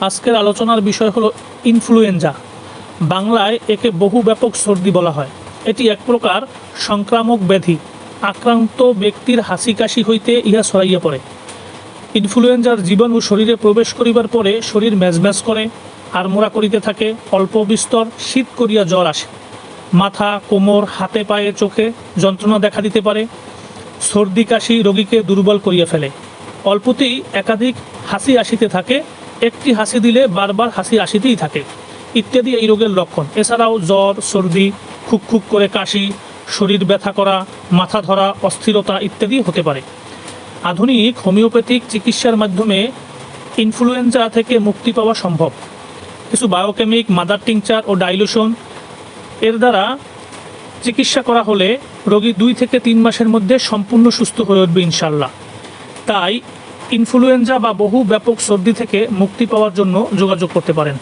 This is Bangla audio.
আজকের আলোচনার বিষয় হলো ইনফ্লুয়েঞ্জা। বাংলায় একে বহু ব্যাপক সর্দি বলা হয়। এটি এক প্রকার সংক্রামক ব্যাধি। আক্রান্ত ব্যক্তির হাসি কাশি হইতে ইহা ছড়াইয়া পড়ে। ইনফ্লুয়েঞ্জার জীবাণু শরীরে প্রবেশ করিবার পরে শরীর ম্যাজম্যাজ করে, আড়মোড়া করিতে থাকে, অল্প বিস্তর শীত করিয়া জ্বর আসে, মাথা, কোমর, হাতে পায়ে, চোখে যন্ত্রণা দেখা দিতে পারে। সর্দি কাশি রোগীকে দুর্বল করিয়া ফেলে। অল্পতেই একাধিক হাসি আসিতে থাকে, একটি হাসি দিলে বারবার হাসি আসিতেই থাকে ইত্যাদি এই রোগের লক্ষণ। এছাড়াও জ্বর, সর্দি, খুক খুক করে কাশি, শরীর ব্যথা করা, মাথা ধরা, অস্থিরতা ইত্যাদি হতে পারে। আধুনিক হোমিওপ্যাথিক চিকিৎসার মাধ্যমে ইনফ্লুয়েঞ্জা থেকে মুক্তি পাওয়া সম্ভব। কিছু বায়োকেমিক, মাদার টিংচার ও ডাইলুশন এর দ্বারা চিকিৎসা করা হলে রোগী 2 থেকে 3 মাসের মধ্যে সম্পূর্ণ সুস্থ হয়ে উঠবে ইনশাল্লাহ। তাই ইনফ্লুয়েঞ্জা বা বহু ব্যাপক সর্দি থেকে মুক্তি পাওয়ার জন্য যোগাযোগ করতে পারেন।